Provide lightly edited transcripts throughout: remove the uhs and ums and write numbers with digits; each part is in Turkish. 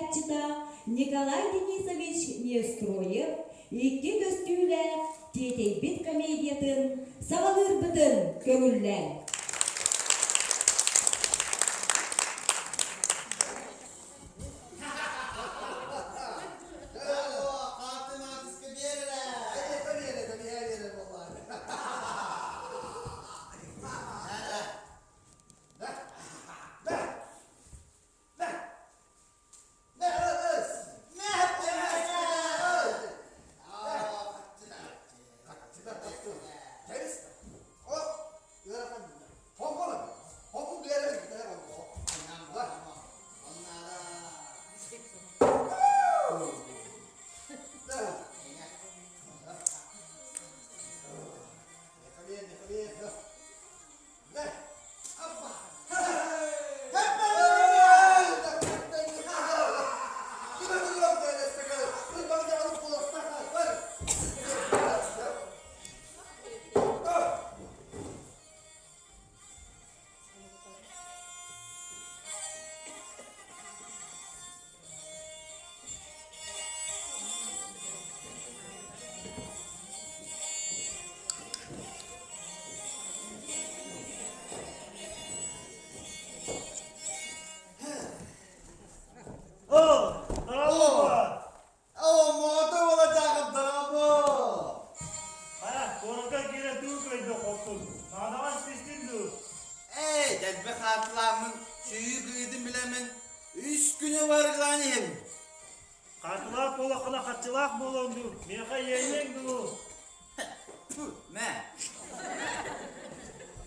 Катчыда Николай Денисович Нестроев икки көстүле тетейбит комедиятын савалырбытын көңүллен.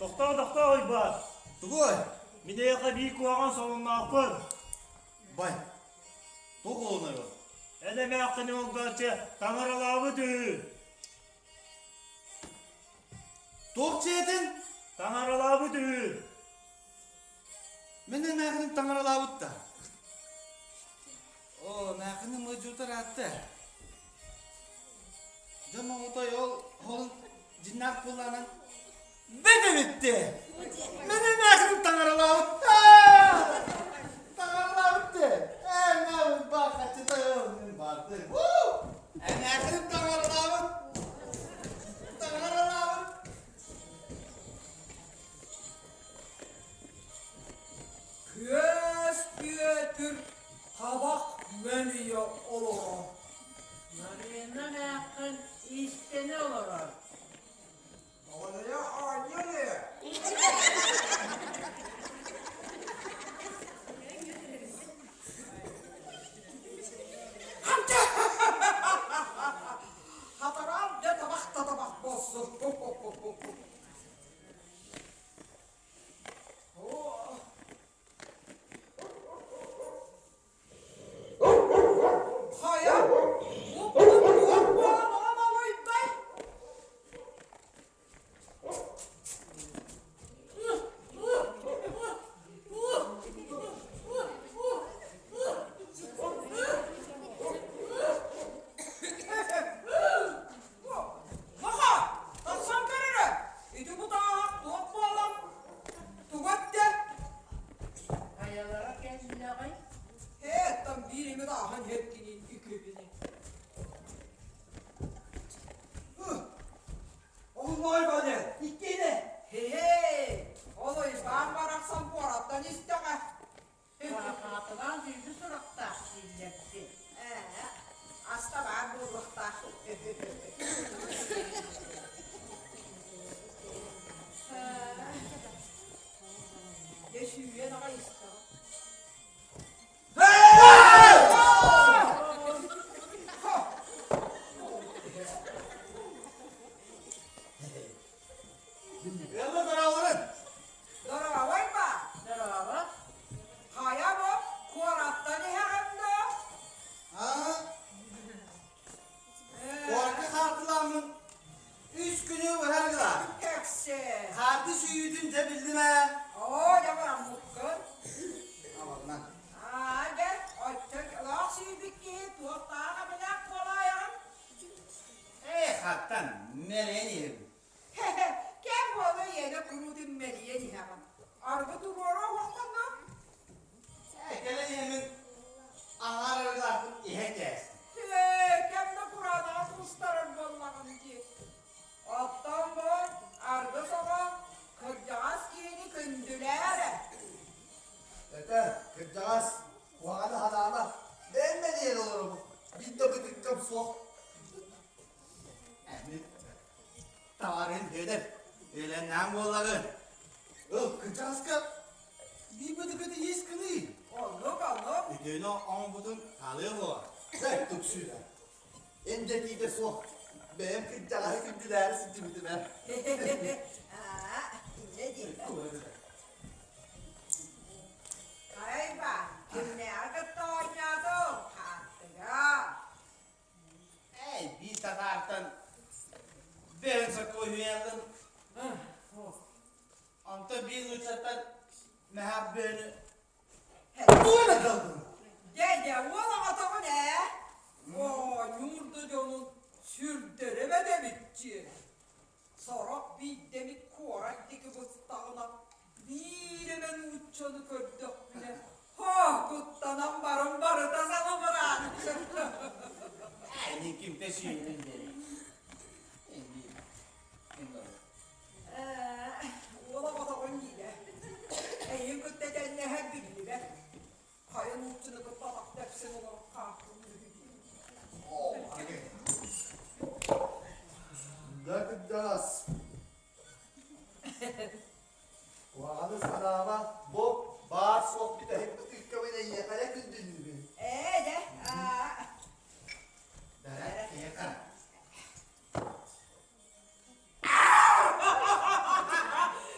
Doktor oyba. Tugoy. Mideye bir kuağan sonuna akın. Bay. Tok oluna yok. Edeme akını olgarca tanaralavı düğün. Tok çetin. Tanaralavı düğün. Menden nakının tanaralavut da. O nakının vücudu rahattı. Cama oda yol cinnak kullanan. Bede bitti. Menden nakının tanaralavut da. Tanaralavut da. Ne bak kaçıda yok. Baktı. Nakının tanaralavut. Tanaralavut. Götür tabak menüye olur. Marina yakın istene olur. Oraya aynı. Hataram de tabak bozsun. Hayır. Ayalara kendine koy. Tam birini daha hepkinin ikibini. Olmay bana. İkkine. Hey. Olayı ben baraksam bu aradan isteme. Katılan yüzü surakta diyeceksin. Hasta ben buldukta. Yeşil üye daha istemem. sok. Tavarın eder. Elenden bollagın. Kıçaska. Bir bıdı bıdı yiyiz kılıyım. Olluk. Ödeyini ambudun kalıyor mu? Sen tut şurada. Endeki de sok. Benim kıçaları şimdi dersin şimdi ben. Ne diyeyim? Ayba, kimle akıtta oynadım? Hattıga. Hey, bir taraftan ben koyuyalım. Anta bir uçatan mehabbeni. Duvara kaldım. Dede, oğlum adamı ne? Oo, yurdu canın sürdüreme demişçi. Sonra bir demik kuaraktaki bıstağına bir hemen uçanı gördük bile. Ha, kuttanan barı da sana bırak. Ay, kim peşinin deri. Oğlum adamın yine. Eyün kuttadan ne hep bildi be. Kayın uçunu kıttanak tepsin olarak kalktım. Dökündünüz. Vağını sanama Bob bağır sok bir de hep bu tükkamıyla yakaya gündüzünü. De. Deret yakan.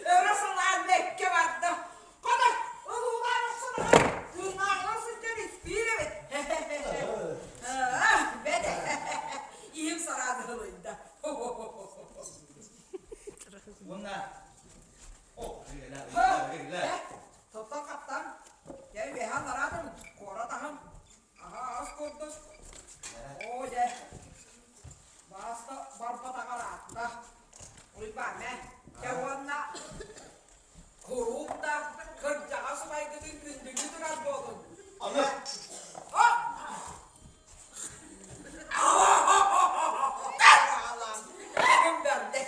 Öylesine Mekke vardı. Kadar, ulular olsun. Bunlarlasın deniz, bir evet. Be de. İyiyim sana adılıydı. Bunlar. Oh, güzel. Toptan kaptan. Gel behan aradım. Kora tahım. Aha az kurduk. O de. Basta barpa takaratla. Ulit ba ne? Yawanna. Kurumda kerja supaya gede kan bolon. Ama Alam. Ember de.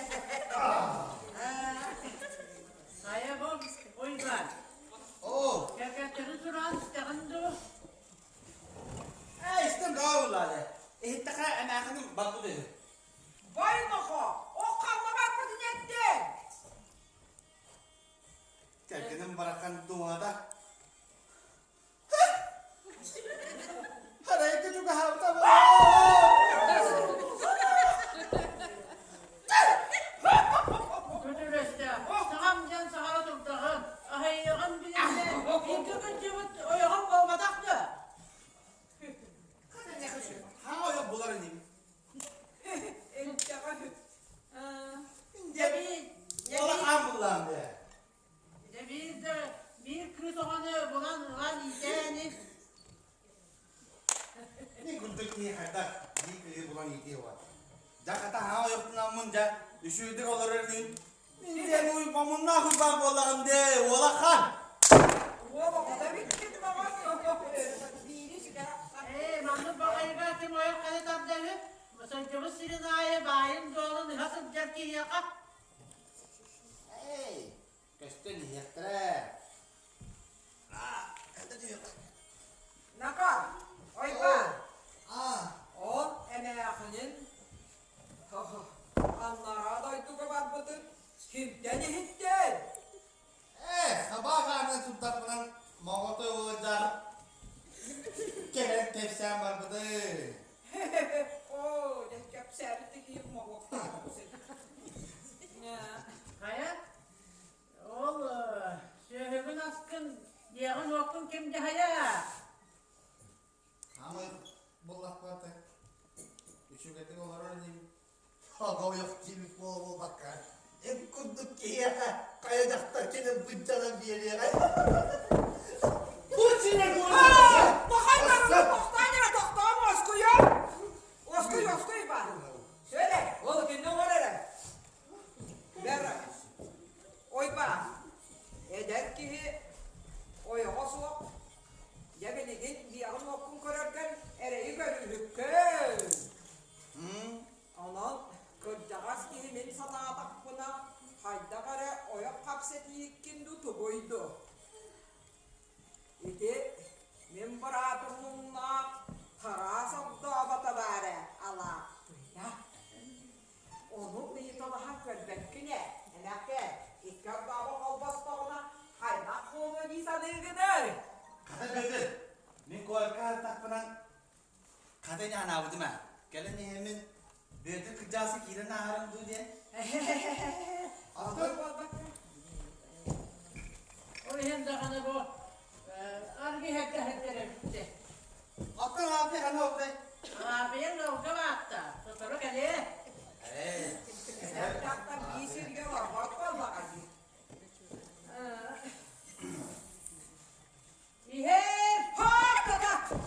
Saya bom, uygar. oh, Keketini suran isteğindu. işte kavuladı. İhtaka emeğinin bakı dedi. Vay noko. O kalmamak mı dinlettin? Kendinin bırakan duada. Haraya küçük hafta var. Kötüreste, sağam can sağara turtağın. Ahayıgan bilirse, iki gün cıvıt oyağın olmadaktı. Ha yok buların değil. Ola kan kullandı. Biz de bir kız oğanı bulan iyiyeni. Ne güldük diye hatta bir kıyı bulan iyiliği var. Jakata ha yok namunca düşürdür olur örneğin. Niye bu pamunla kurban bollağım de ola kan. Mahmut bakayıga kim oyak kale tabdeli. Mesela cıvıt sirin ayı bayım doğulu nasıl cerki yaka. Hey, köstü niyetre. Ah, hadi diyor. Nakal, oyba. Ah, O emeğinin anlara doydu kadar bıdır. Kimden ihitten? sabah karnı tutaklan mağotu olacak. Kerem tepsen var bıdı. O dehkep sertlik yıkma vakti. Hayat. Ol şehrin askın diğerin okun kimdi haya. Ama bullak batı. Düşüketi olur örneğin. Hava yok kimi bol bakar. En kunduk ki ya. Kayacakta kimin bıncana bir yere. Bu çile bu. Oskuy bak. Söyle, oğlum ne var hele? Berra. Oy bak. Eder ki oy osok. Yemeligin bir yarım okun korarken ereği görülükken. Anan kırcağız kihimin sana atak buna hayda kare oyak kapseti yikkin dutu boydu. Kara takmadan kadın anavdı mı? Gelen hemen böyle kıcası kirin ağrım du diye. Dur bak. O hem de hani bu argi hektere bitti. Akın abi hani oldu. Abiye kavga var hatta. Tutarı kedi. Sen taktan bir sürü var. Bak vallahi. İhe! Patladı.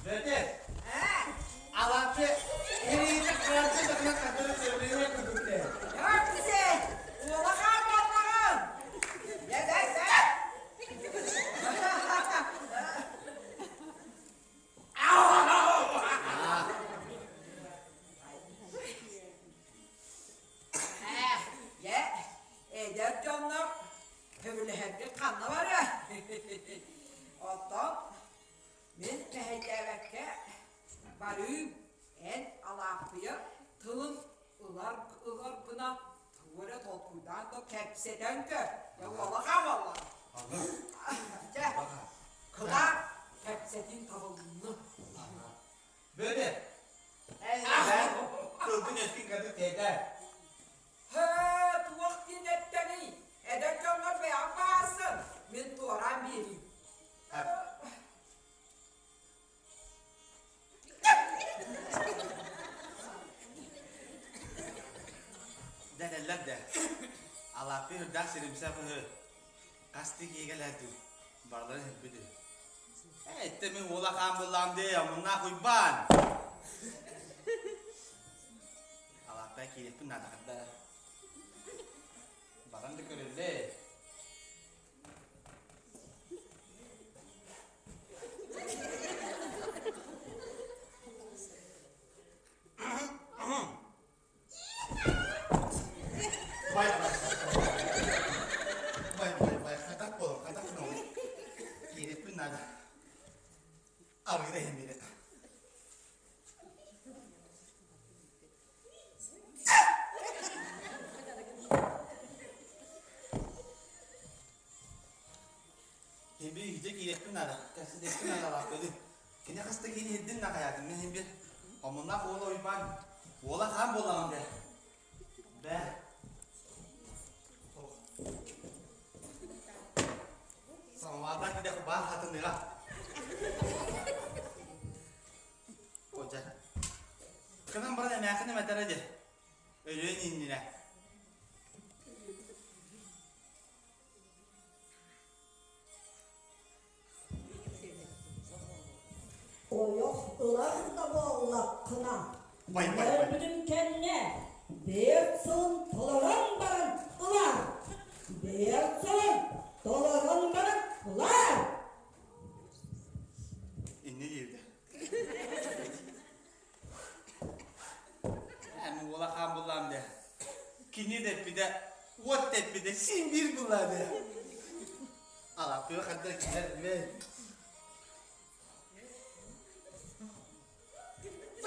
Böyle. Kepseden gör. Ya vallahi. Kılar kepsedin tavuğunu. Böyle. Ben kılgın etkin kadın teyze. He, tuvak dinletteni. Eden canlar ve yapmasın. Ben tuvaran biriyim. Deneller de. Allah bir hırdak serimse fıhı. Kasti giyegelerdi. Barları hep bilir. Ettemin ola kambıllam diye amına kuyban. Allah belki yedip bunlar da kadar. Bakan da görüldü. Vay, katak bolum, katak nol. Yedip bunlar da. Abi de hem biri. Hem bir yiyecek yedip bunlar da. Kası yedip bunlar da bak dedi. Kine kasta kini yedin nak hayatım. Hem bir omunla kola uypan. Kola kan bolam de. Be. Sama ada tidak kebal hati nila. Koca. Kenapa berada meyakinkan materi aja? Öyle indine. Oyok ılar da boğulak kına. Vay vay vay. Bütün kendine değersin toleran barın ılar. Değersin toleran barın ılar. Ne diyordu? Yani ola kan bulam de. Kini de bir de, ot de bir de, sin bir buladı. Allah böyle kadar gider mi?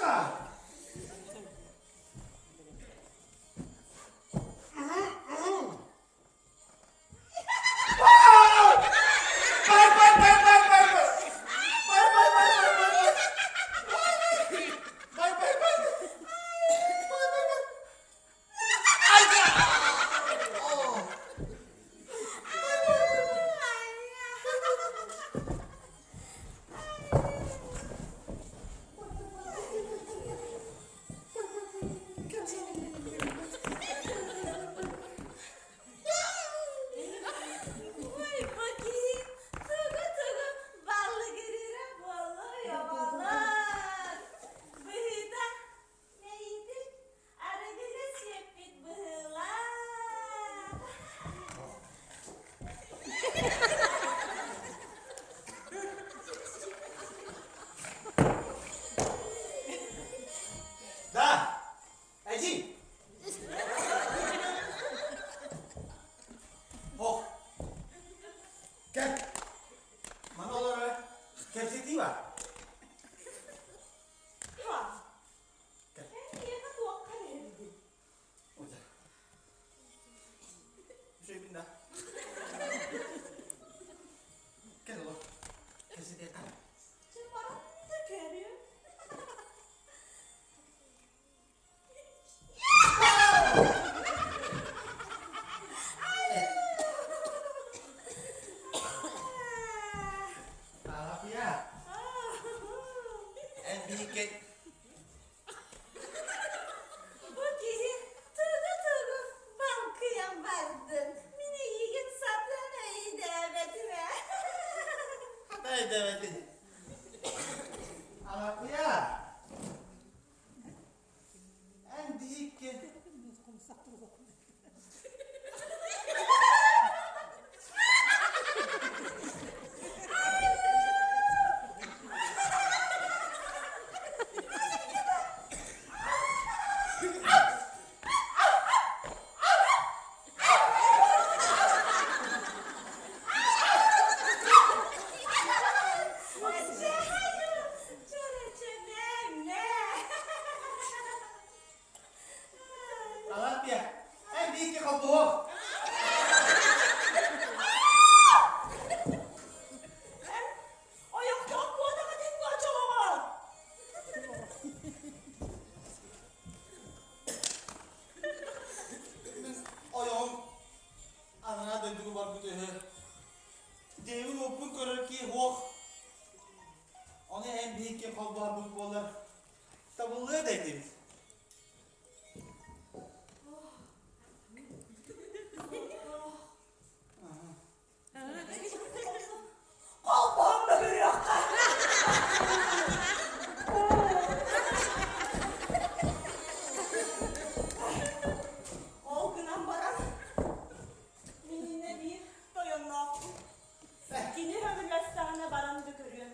Ah! Vay bakayım. Tugu tugu. Ballı gırıra bolu yabalar. Bıhıda neydi? Aragılı sepit bıhılar. Da! Eci! Oh! Gel! Mana olur öyle? Kepseti var. Vah. Gel. Ben niye kapı kalırdım? Otur. Şöyle bin daha. Gel oğlum. Kepseti yeter. Sen bana ne görüyorsun? Apa ya? En bikin. Bakayım. Tugu tugu. Bal kıyam vardın. Mine yiğit saplan iyi devletine. Hadi evet. Apa ya? En bikin. Apa ya? En bikin kau bohong. O yok yok bu adama tek bu açamama. Ayağım anana döndüğü var bu dehe. Devin opun körür ki hoş. Onu en büyük ki kalba bu bolar. Tabulluya dedim. Kolpağım da görüyor. Olgunan baran. Minine bir doyunlu. Yine hövürlestane baran da görüyor.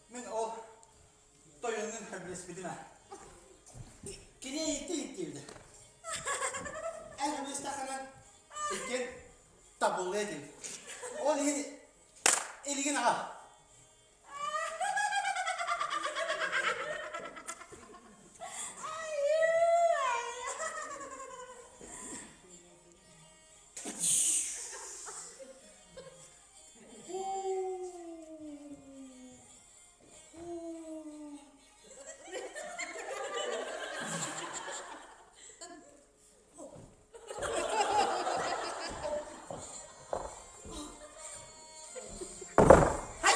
Men ol toyunun höbres bilime. Kine gitti. En höbres takana iken tabulluya dedim. O eligin ağa. Hay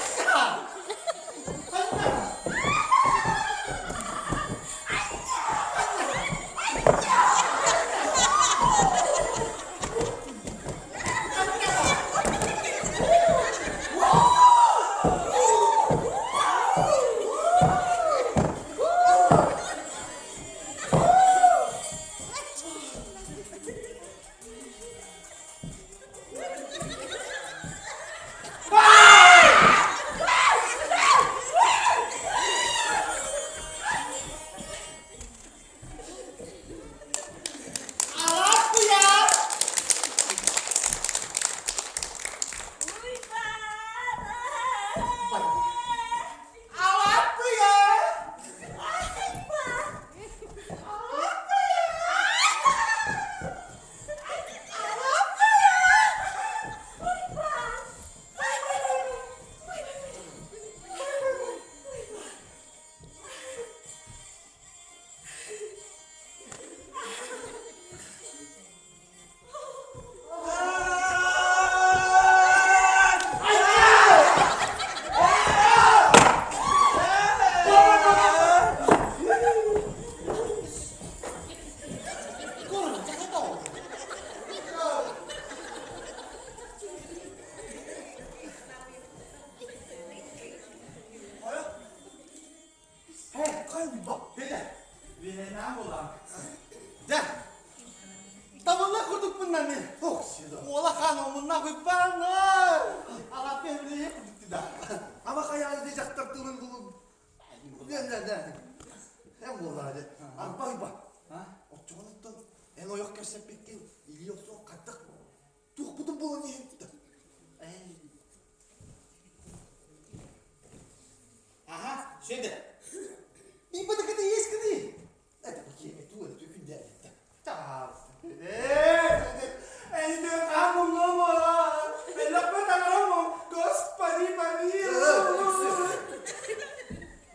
Ola hanımınla hübbanlar. Allah beni yaptı da. Ama hayal edecek taktığımın bulun. Ne. Hem bu hadi. Ama bak. Ha? O çoğunluktan. En o yok kersep bekleyin. İyi yoksa o kattık. Tuh budum bulun niye yaptı. Aha, şimdi. Bir bıdık hadi yes kıdı. Hadi bakayım, tu hadi dökün de. Tamam. Ende kamu ngomong. Belok mata ngomong. Господи, помилуй.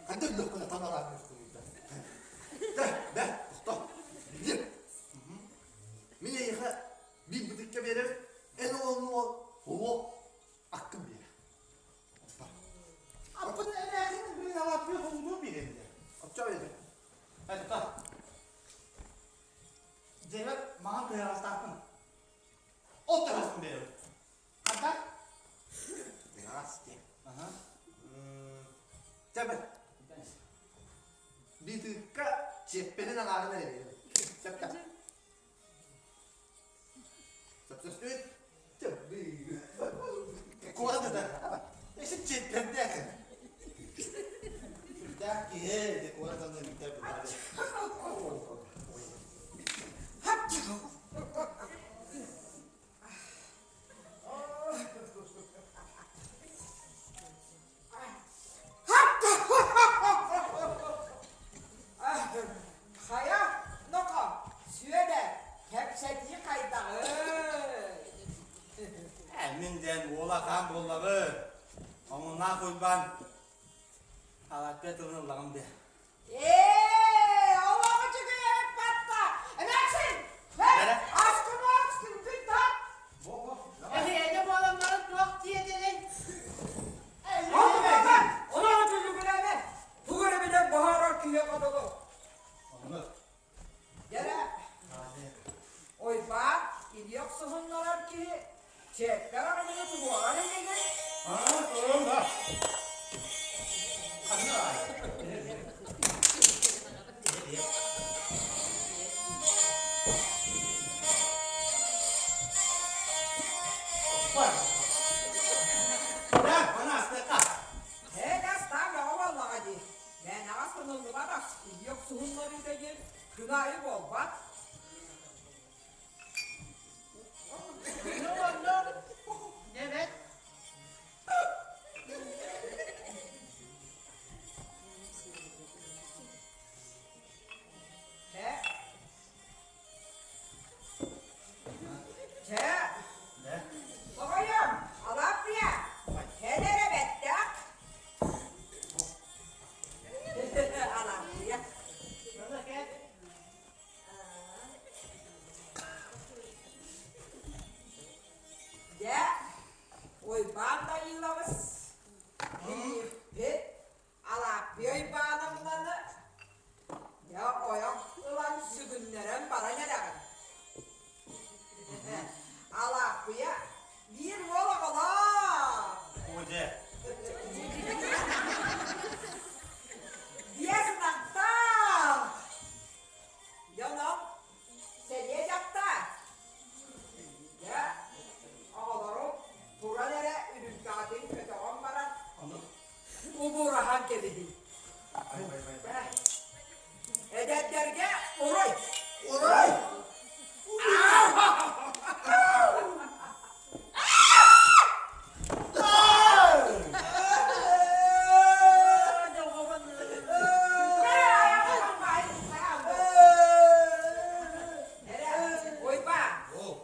Anda lo kena tanah lagi. Dah, stop. Gidin. Mine yıka. Bir bıdıkça verir. En oğlunu o. Hakkım bir. Apa da enerjinin bir yapıyor olduğu birinde. Apça öyle. Hadi kalk. Cevap bana kıyas takın. O tarafın benim. Hatta. Biraz diye. Aha. Cevap. Bir dakika cephenin ağrına verelim. Cevap. Cevap. Cevap. Kuarda da. Eşit cephende yakın. Daqui, decoração da minha vida. Kaya, noka, süede, hepseti kaydağı. Eminden ola kan bolları. Onunla kurban. Halakta tırnırlarım de. Allah'ı çıkıyor hep patla. Emeksin. Nere? Aşkım, git lan. Ne bu adamların çok diye dedin. Hadi be. Ona çocuk öyle. Bu görevden bahar akıyor kadını. Onu. Yere. Oy bak, gidiyor sıhınlar ki. Çekler arabını tuğara ne gel. Doğru da. Hadi ay. Bak. Ya bana asla. He gastan ya vallahi. Ben aslında bana gidiyor sıhınları da gel. Günahı bol bak. Ne oldu? Evet. Ne? Bakayım, Alapya. Hedere bettak. Alapya. Şurada gel. Ya, oy banda yıllamız. Bir, Alapya bağlamlarını. Ya oyak ulan sügünlerin bana ne demek? Alapya bir vola vola. Hoca. Diyesin hatta. Yanım. Seriye yaptı. Ya. Ağlarım. Bura nere? Ürünkâdın kötü onlara. Onu. Bu burahan gebedi. Vay. Edetlerge oray. Oray. Hadi babanın. Oy bak. Oh.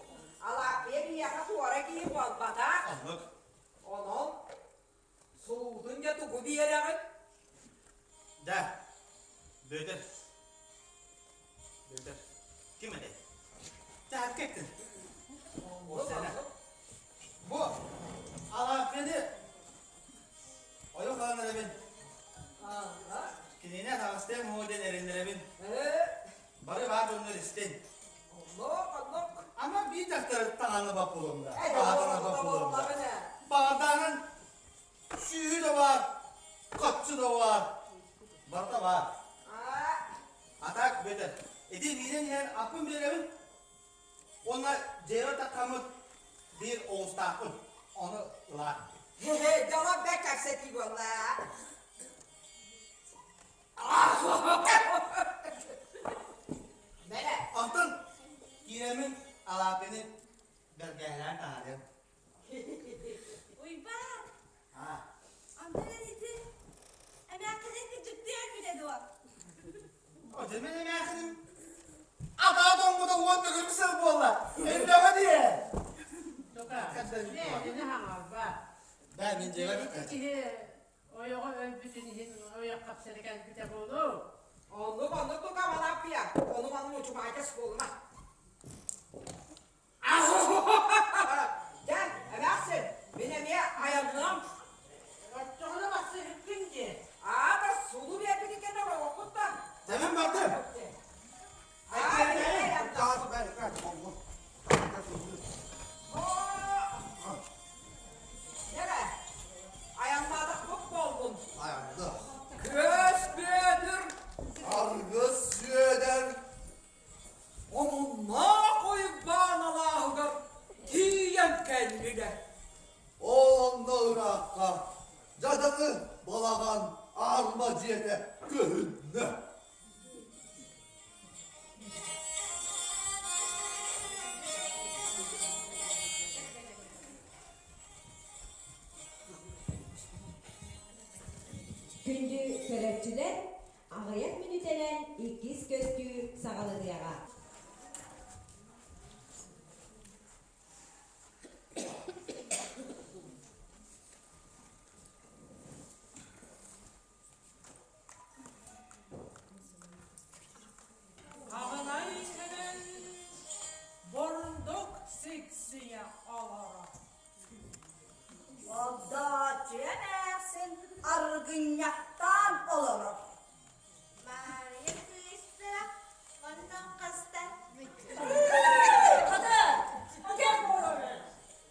Allah bir yaka tuara giyip olmada. Anlık. Onun soğudunca tuku bir yere git. Da. Böder. Kim öde? Da hak ettin. O sene. Bu. Allah beni. O yok anlara ben. Allah. Kinine tavsiyem hoden erinlere ben. He. Bari var bunlar isten. Allah. Ama bir dakika tanrı bapulumda. Hadi Bağdana oğlum, bapulumda. oğlum, ne? Bağdanın şüyü de var. Kaççı da var. Var da var. Aa, Atak beter. Edi minen yer apım bileremin. Onlar cevher takamut bir oğuz takın. Onu ılar. He cevap beklersek iyi valla. Nere? Altın. İremin alabini belgeler tanıdım. Uy bak. Ha. Amca ne dedi? Emeklilik gıcık değil mi dedi o? O da benim yakınım. Adam bu da uğurda kırmızı bu ola. Evde diye. Toka. Ne hangar bak. Ben inceleme O yok ölbüsün için o yok kapsarıken bir de buldu. Onu ama ne yapayım? Onu uçuma kes koluna. Gel, eversin. Benim niye ayarlığım? Çoğuna bastı hükümcü. Da sulu bir bir dikene var okuttan. Tamam baktım. Daha ben Nere? Ayağımda çok boldun. ayağımda. Kösbüdür. Argı süeder. Onun ne koyup bana Allah'ıdır. Diyen kendine. Oğlanda Irak'a. Cadanı balagan armaciyete göhünne. Kündü töröpçüler ağayak minütelen ikiz gözlü sağalı diyağa. Ağınay senin borunduk siksiye alara. O da çiğnersin argınyaktan olur. Maria Krista, ondan kastan. Kadın, gel buraya.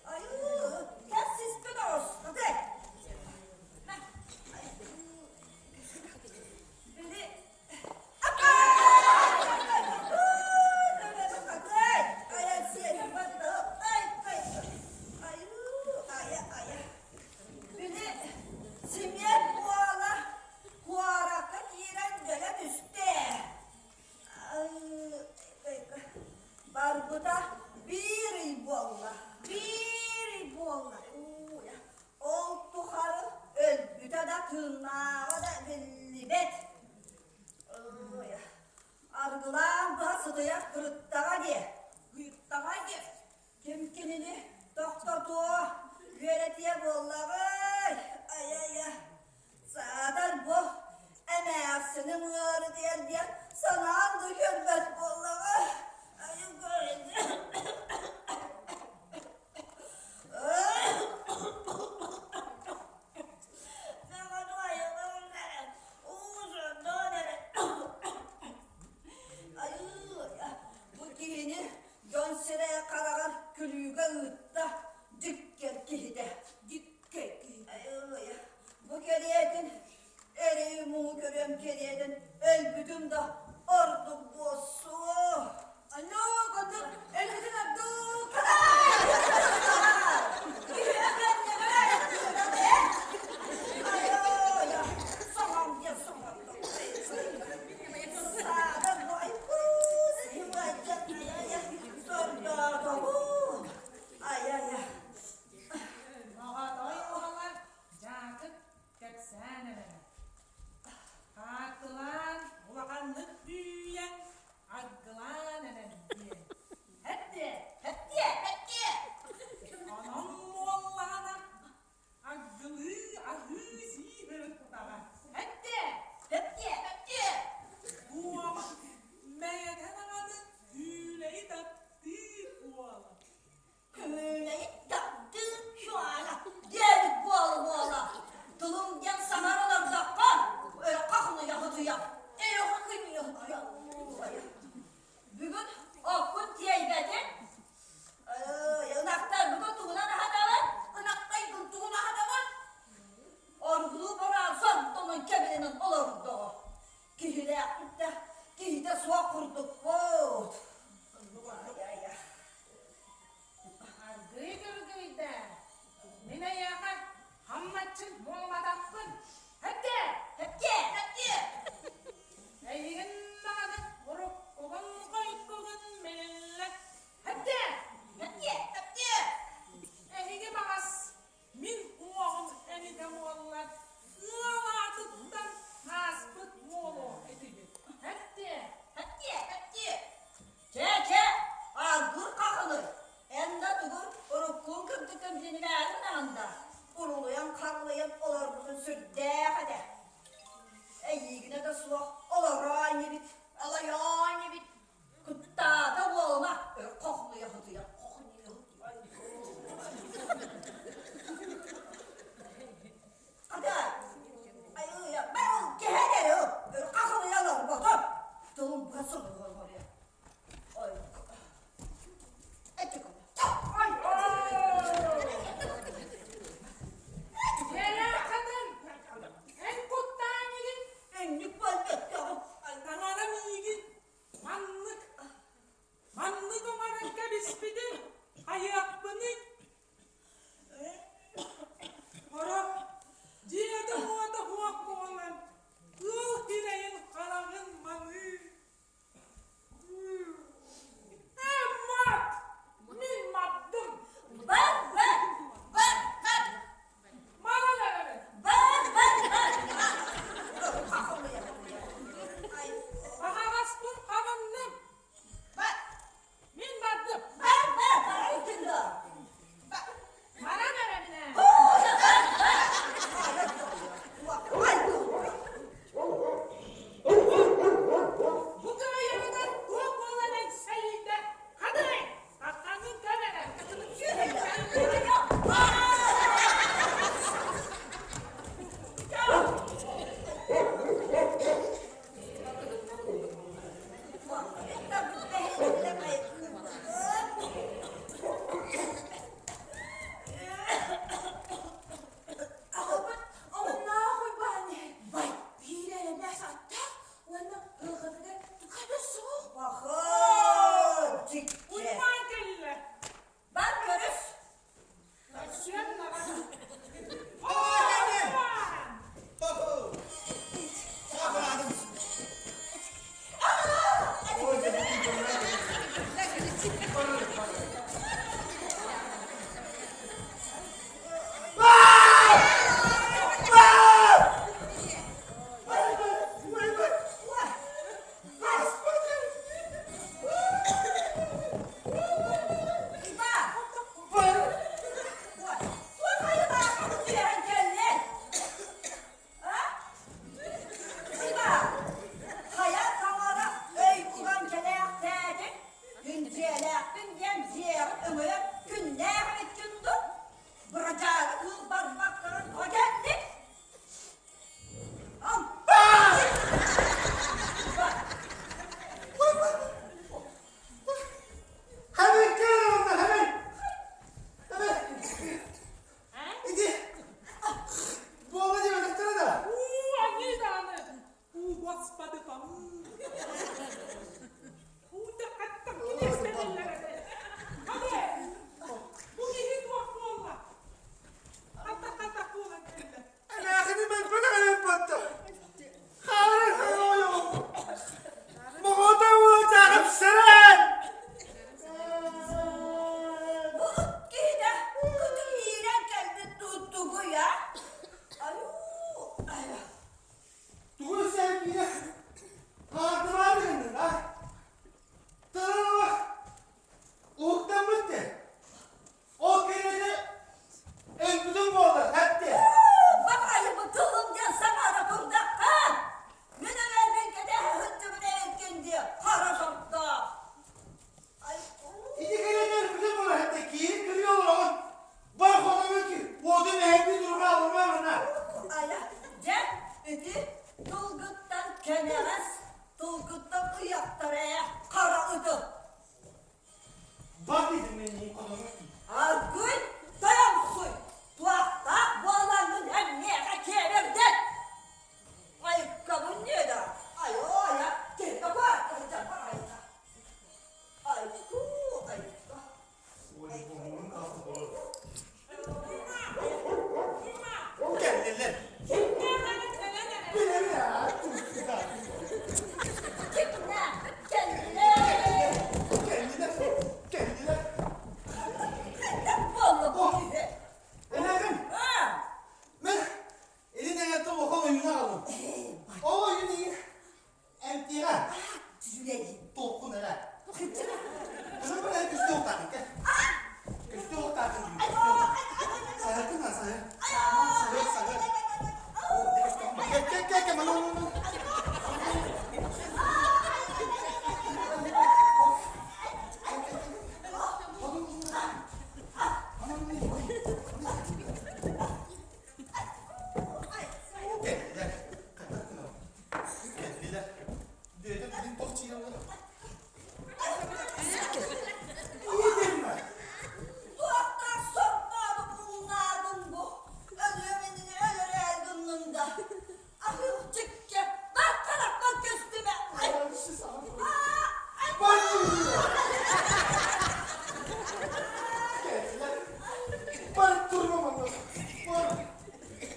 Ayuu, gel siz bir olsun. Hadi. Şimdi, Barbuda bir bolla, bir bolla. Oldu karı, öldü da tırnağı da belli bet. Argılan basıdıya kırıttağa diye. Kırıttağa diye. Kim kimini doktordu, yönetiye bollağı. Ay ay ay. Zaten bu emeğasının ağrı diye sana andı hürmet bollağı. Ay böyle. Bu giyini dönsene karagan külüge ıtta dikkat giyde dikkat bu keriyetin eriyi mumu görüyorum keriyetin elbüdüm da ordu bosu alo kadın elbüdüm abdu Mağaday oğlan cakıp kepsene. Hatılan ulakanlık büyüyen adgılan enen diye. Hep diye.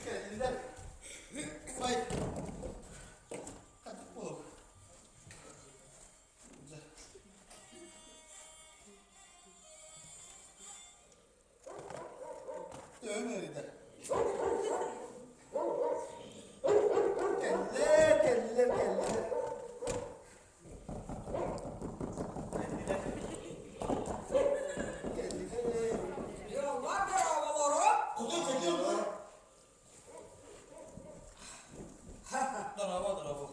Geldiler. Vay. Hadi bu. Güzel. Dövmedi. Geldiler. Geldiler. Diyorlar ya havaları. Kutu çekiyor mu? Bravo.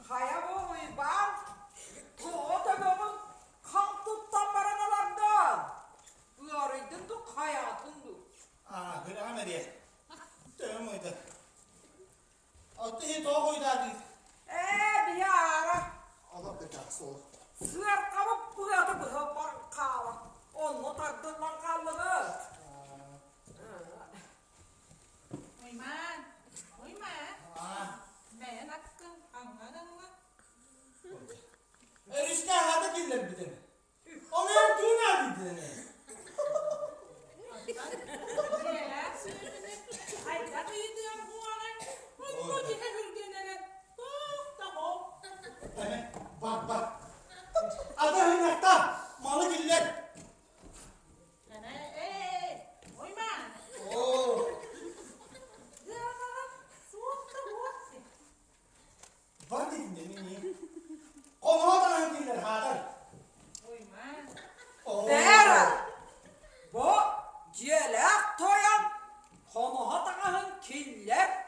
Kaya bu uyban. Tuğu da babın kan tuttan baranalardan. Bu arıydın da hayatındı. Aa, bir ameliye. Dövmedi. Attı hiç o koydu hadi. Bir ara. Allah bekası ol. Sığır kapıp bu yadı bu hıpar kala. Onu tardırlan kaldırır. Uyman. Aa. Ben hakkım anladın mı? Erişte hadi gelir bir de. Onu yaptığın hadi de. Ya sözünü. Ay da duyduğum bu olan. Bu diye hürgenere. Tamam. Bak. Adı hıynakta. Malı giller. Uyman. Oo. Bak dedim de mini. Konuğa da hangi giller hadar. Uyman. Oo. Değer. Bu ciğerler toyan. Konuha takahın killer.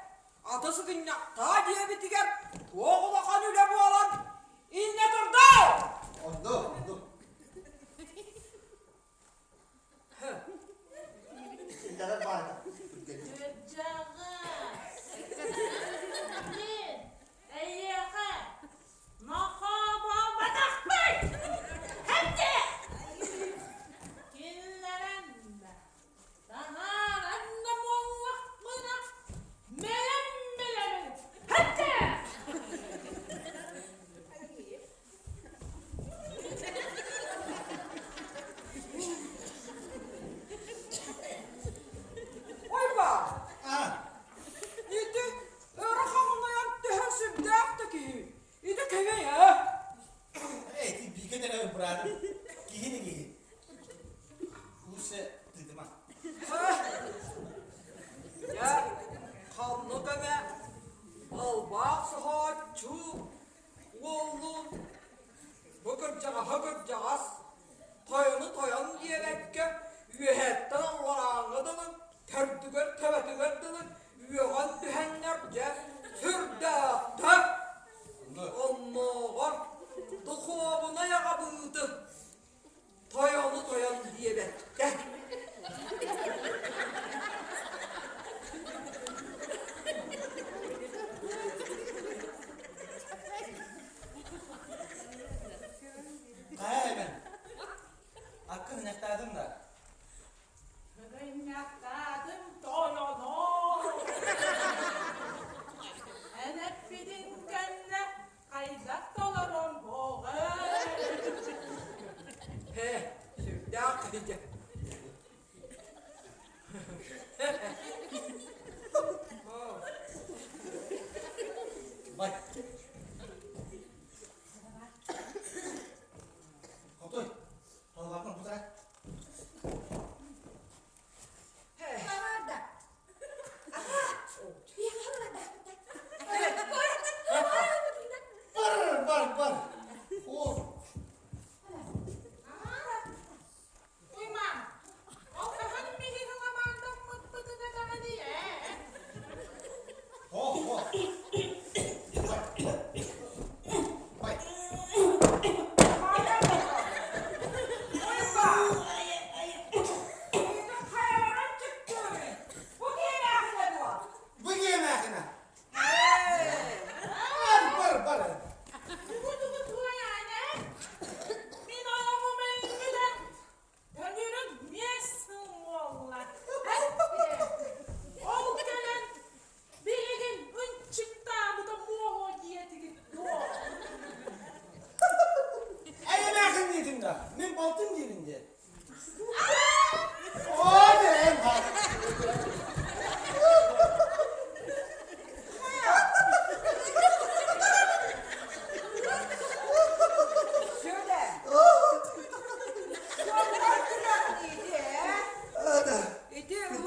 Atısı günnakta diye bitiger. Oğula kanüle bu alan. İnne durdu. Oldu. Giller var.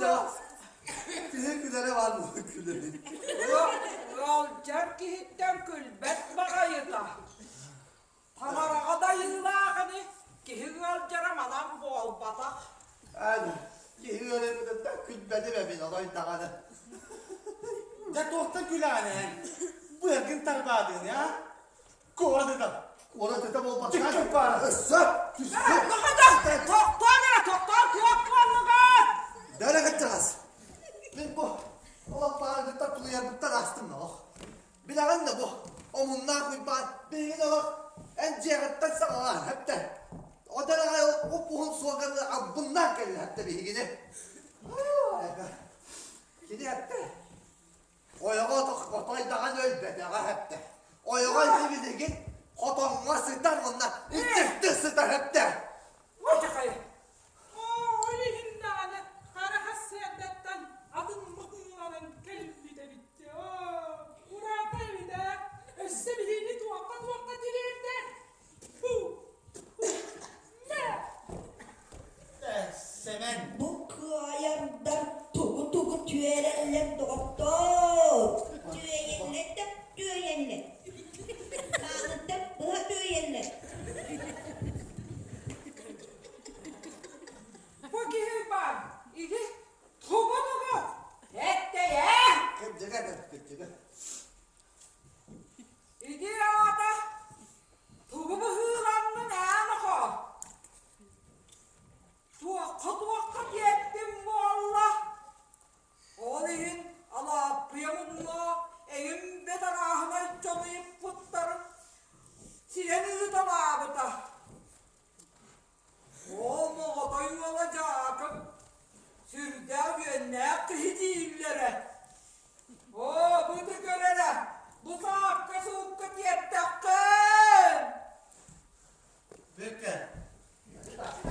kızcağız. Güle var mı güle? Yol cerki hitten külbet bakayı da. Tamara da yığılağını. Kihi yol ceramadan bol batak. Hadi. Geri önemli de külbedi ve bin olayı dağını. Ya tohta gülane. Bu yakın tarbadın ya. Kovadı da. Ona dedim olmaz. Çıkın bana. Söp. Ne kadar? Toktar kıyaklarlığa. Nereye gideceğiz? Ben bu. Allah bana bir tatlı yargıttan astım da. Bilen de bu. Omundan kuyban. Bilgin olur. En ciğeritten sana var hep de. O da o buhun soğuklarını bundan gelir hep de bilgini. Gidi hep de. Oyağa da kotay dağın ölbedi hep de. Oyağa bilgin. Kotonga sıtar ondan. İçikti sıtar hep de. Vay kayı. Öyle hindane. Kara hassiyetten adın mıhınlanın kelbi de bitti. Urata evde. Össe bilini tuvakka dilimde. Ne? Semen. Bu kıyamdan tugu tüyelenler doktor. Tüyelenler. Kanıtta bu tüyelenler. Bu kihi var. İdi. Tugu. Hette ye. Gıcıga. İdi ya da. Tugu bu hılanlı ne anı Tuakka yettim bu Allah. Oğlihin ala piyamınla evin bedarahına çalayıp putlarım. Siyeni dalabıda. Olma odayım olacakım. Sürdev yönne kıhidillere. O bunu görere. Bu saatte soğukut yettakın. Peki.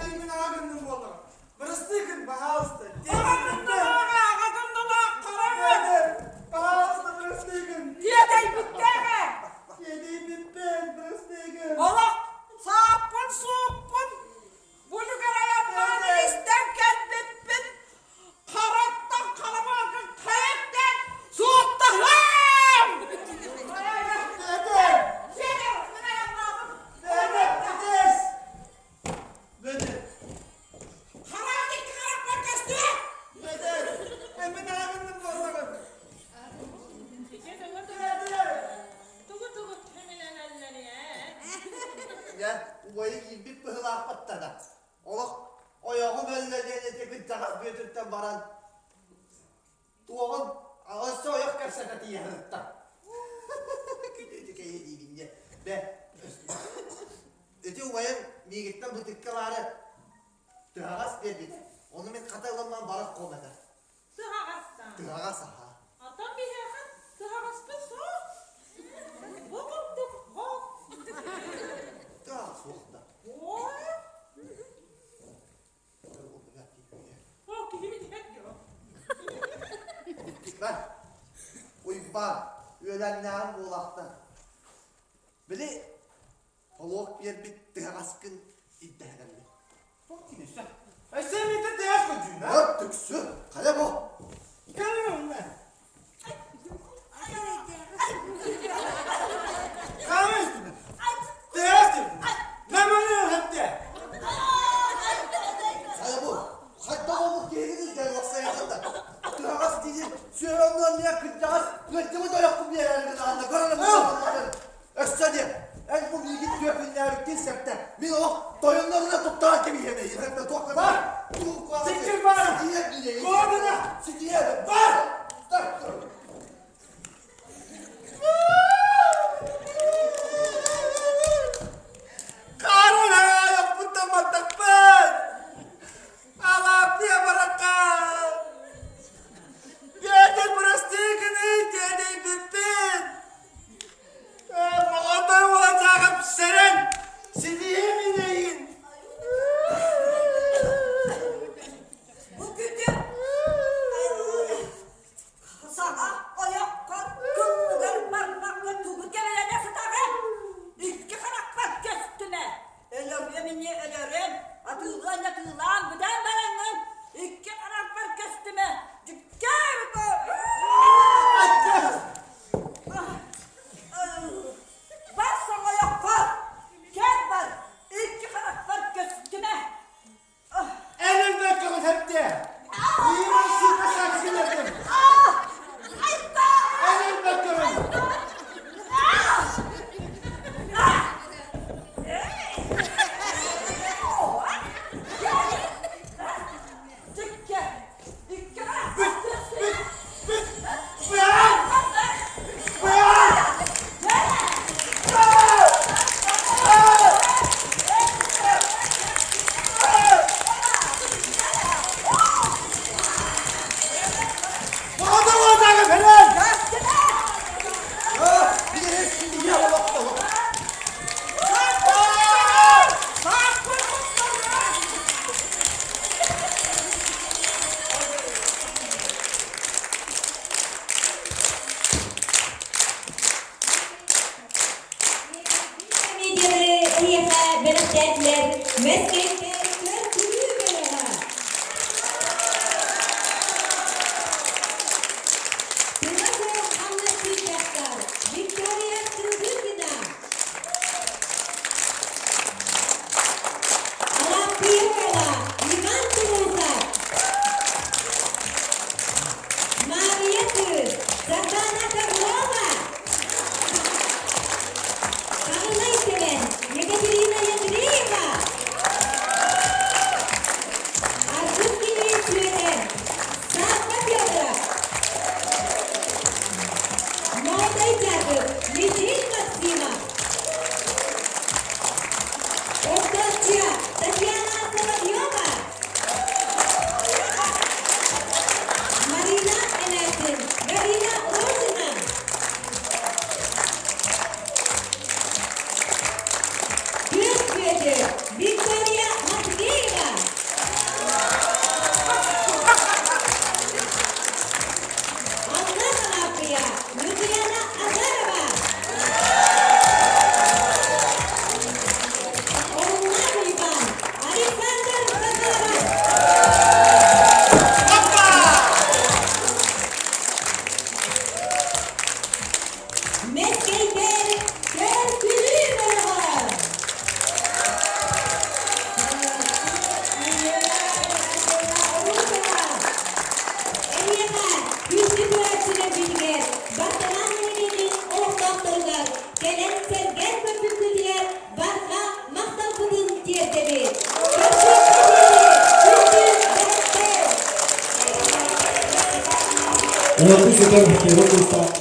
Emin ağabeyim oldu. Burası yıkın bahastı. Bahastı burası yıkın. Yedey bitteme. Yediği bippen burası yıkın. Allah sapın supun. Bunu karayatlarını isterken bippin. Karattan kalabalığın kayaktan soğuttahım. Böcek. Karanlık karaklar kesti. Emin ağabeyim oldu. Tugu hemen elleri ya. Ya uayı gibi bir pıhılak patladı. O yoğun önlerine de bir daha götürten baran. Tuğun ağızı o yok kapsakatı yanıtta. Küçücük iyi değilim ya. Ve öte uayın miygetten bu tıkkaları tığağız verdi. Onu ben katalımdan barak komadı. Sıhhastan. Tığağız aha. Adam bir yakın. Sıhhastan soğuk. Bokuttuk. Tığağız soğukta. O kimi diyor. Ben uyba öğlenlerim bu olaktan. Bili oluk bir tığaskın iddialarını. Bak yine sen. Sen bir de teyaz kocuğun ha. Ya tüksü, kale bu. Geliyorum ben. Kahve üstüne. Teyaz dedim. Ne böyle hep de. Kale bu. Hatta oluk geliriz de yoksa yakında. Tığas diyeceğim, söylüyorlar niye kıracağız? Kırcımı da yokum bir yerlerinde anla. Görelim bu zamanları. Östedi. En bu bilgi tüyöpünler bittiysek de bir o doyunlarına tuttuğu gibi yemeği. Hem de toklamayı. Bak! Siktir bana! Sidiye bile. Kovadına! Sidiye. Bak! Dur. Karena yang puta matakpan! Alap dia barakan! Jadi berasti kini jadi bipin! Makotay wala cakap seren! Sidi yeminayin! Bu kötü. İman süper saçmaladın. Evet bakalım. Bırak! Bırak! Bu adam orada falan. Bir de şimdi yalan bakalım. Medyaları iyiha belirttiler. Meskekte kötülüğü beraber. Bunları anlatacaklar. Victoria Kızılgıda. Alapiola, Ivan Turuzak. Maria Kız, Sardana Karlova. Karılmayı seven Yekaterina Yandreeva. Artur Kimin Süeder. Sarpa Fyodorov. Молодой театр Лидия Максимов. Ордовча Татьяна Соловьева. Марина Энертин, Галина Розина. Türk Виктория Матвеева. Anna Sanatlıya Ludmila Azarova. Onlar İvan Alexander Nazarov. Meskey'de Körkülü var. Eliyeha, güçlü güvercine bilge, Bartalan Emin'in ortaklarılar, gelen sergen köpüklü diğer, barka maktal kudun diyerleri. Eğer bu şeker bir kere olursa